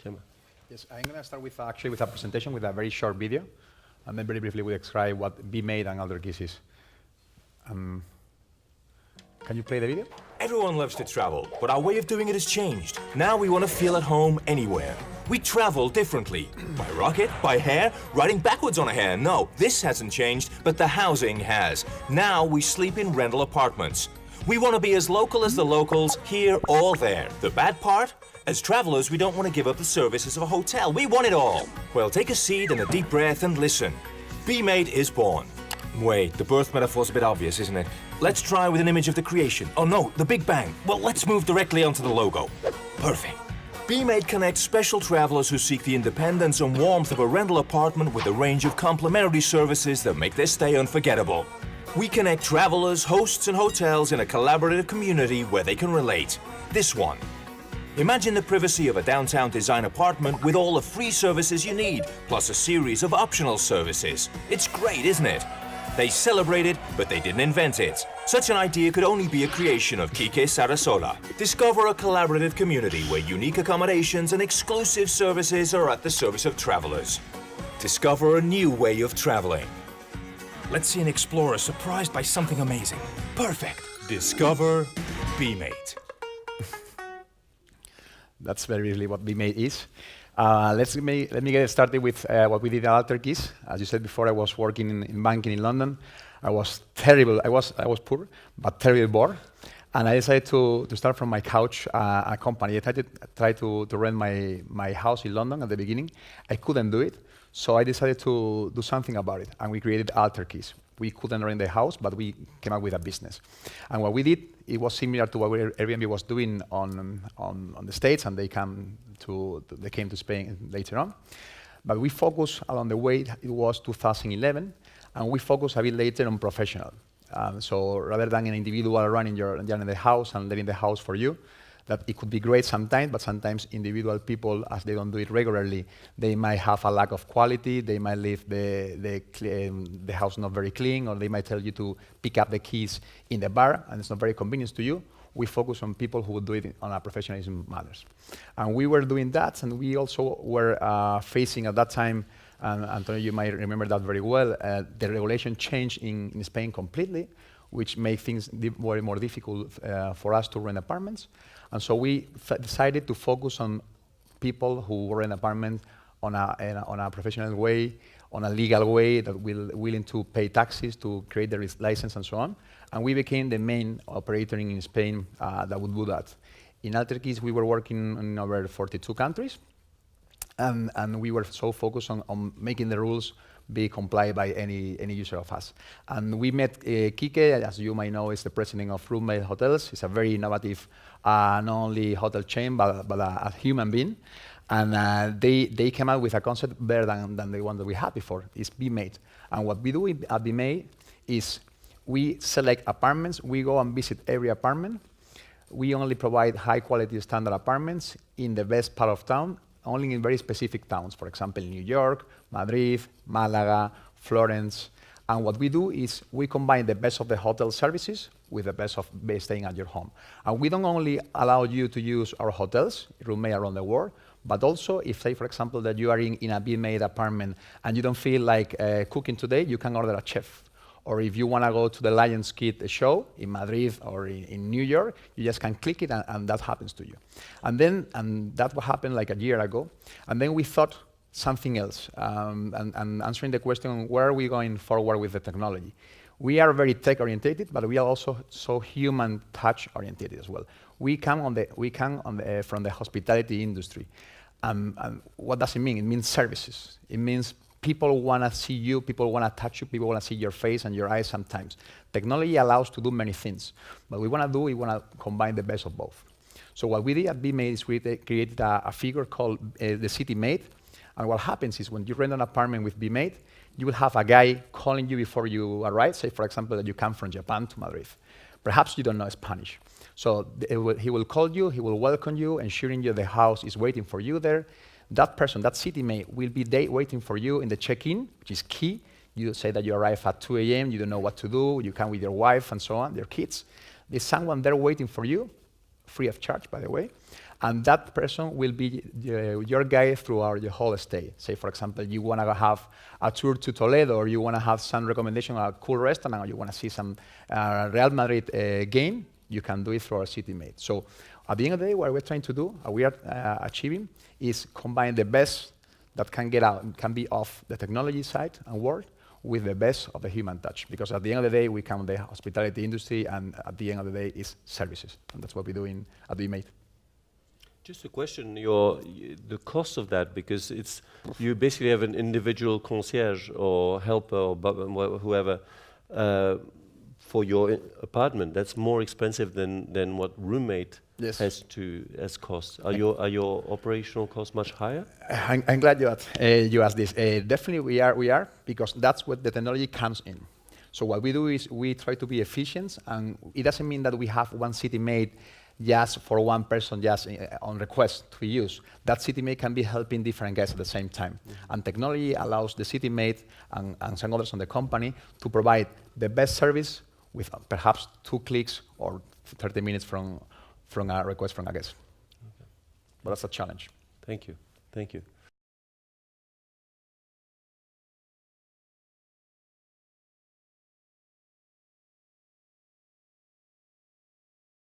Chema. Yes, I'm going to start with actually with a presentation with a very short video, and then very briefly we describe what Be Made and Alterkeys is. Can you play the video? Everyone loves to travel, but our way of doing it has changed. Now we want to feel at home anywhere. We travel differently. By rocket, by hair, riding backwards on a hare. No, this hasn't changed, but the housing has. Now we sleep in rental apartments. We want to be as local as the locals, here or there. The bad part? As travelers, we don't want to give up the services of a hotel. We want it all. Well, take a seat and a deep breath and listen. Be Made is born. Wait, the birth metaphor's a bit obvious, isn't it? Let's try with an image of the creation. Oh no, the Big Bang. Well, let's move directly onto the logo. Perfect. Be Made connects special travelers who seek the independence and warmth of a rental apartment with a range of complimentary services that make their stay unforgettable. We connect travelers, hosts, and hotels in a collaborative community where they can relate. This one. Imagine the privacy of a downtown design apartment with all the free services you need, plus a series of optional services. It's great, isn't it? They celebrate it, but they didn't invent it. Such an idea could only be a creation of Quique Sarasola. Discover a collaborative community where unique accommodations and exclusive services are at the service of travelers. Discover a new way of traveling. Let's see an explorer surprised by something amazing. Perfect. Discover Be Made. That's very briefly what Be Made is. Let me get started with what we did at Alterkeys. As you said before, I was working in banking in London. I was terrible. I was poor, but terribly bored. And I decided to start from my couch a company. I tried to rent my house in London at the beginning. I couldn't do it, so I decided to do something about it, and we created Alterkeys. We couldn't rent the house, but we came up with a business. And what we did, it was similar to what Airbnb was doing on the States, and they came to Spain later on. But we focused along the way, it was 2011, and we focused a bit later on professional. So rather than an individual running the house and letting the house for you, that it could be great sometimes, but sometimes individual people, as they don't do it regularly, they might have a lack of quality, they might leave the house not very clean, or they might tell you to pick up the keys in the bar, and it's not very convenient to you. We focus on people who would do it on a professionalism matters. And we were doing that, and we also were facing at that time, and Antonio, you might remember that very well, the regulation changed in Spain completely, which made things way more difficult for us to rent apartments. And so we decided to focus on people who rent apartments on a professional way, on a legal way, that willing to pay taxes, to create the license and so on. And we became the main operator in Spain that would do that. In Alterkeys, we were working in over 42 countries, and we were so focused on making the rules be complied by any user of us. And we met Quique, as you might know, is the president of Roommate Hotels. He's a very innovative, not only hotel chain, but a human being. And they came out with a concept better than the one that we had before. It's Be Made. And what we do at Be Made is we select apartments. We go and visit every apartment. We only provide high-quality standard apartments in the best part of town, only in very specific towns, for example, New York, Madrid, Malaga, Florence. And what we do is we combine the best of the hotel services with the best of staying at your home. And we don't only allow you to use our hotels, roommate around the world, but also if, say, for example, that you are in a Be Made apartment and you don't feel like cooking today, you can order a chef. Or if you want to go to the Lionsgate show in Madrid or in New York, you just can click it and that happens to you. And that happened like a year ago. And then we thought something else, and answering the question, where are we going forward with the technology? We are very tech-oriented, but we are also so human touch-oriented as well. We come from the hospitality industry. And what does it mean? It means services. It means people want to see you, people want to touch you, people want to see your face and your eyes sometimes. Technology allows to do many things, but we want to combine the best of both. So what we did at Be Made is we created a figure called the City Made. And what happens is when you rent an apartment with Be Made, you will have a guy calling you before you arrive. Say, for example, that you come from Japan to Madrid. Perhaps you don't know Spanish. So he will call you, he will welcome you, ensuring you the house is waiting for you there. That person, that city mate, will be waiting for you in the check-in, which is key. You say that you arrive at 2 a.m., you don't know what to do, you come with your wife and so on, your kids. There's someone there waiting for you, free of charge, by the way. and that person will be your guide throughout your whole stay. Say, for example, you want to have a tour to Toledo, or you want to have some recommendation of a cool restaurant, or you want to see some Real Madrid game, you can do it through our CityMate. So at the end of the day, what we're trying to do, we are achieving, is combine the best that can get out, can be off the technology side and world, with the best of the human touch. Because at the end of the day, we come the hospitality industry, and at the end of the day, is services. And that's what we're doing at VMate. Just a question, the cost of that, because you basically have an individual concierge or helper or whoever for your apartment. That's more expensive than what roommate has cost. Are your operational costs much higher? I'm glad you asked this. Definitely we are, because that's what the technology comes in. So what we do is we try to be efficient, and it doesn't mean that we have one CityMate just for one person, just on request to use. That CityMate can be helping different guests at the same time. And technology allows the CityMate and some others on the company to provide the best service with perhaps 2 clicks or 30 minutes from a request from a guest. Okay. But that's a challenge. Thank you. Thank you.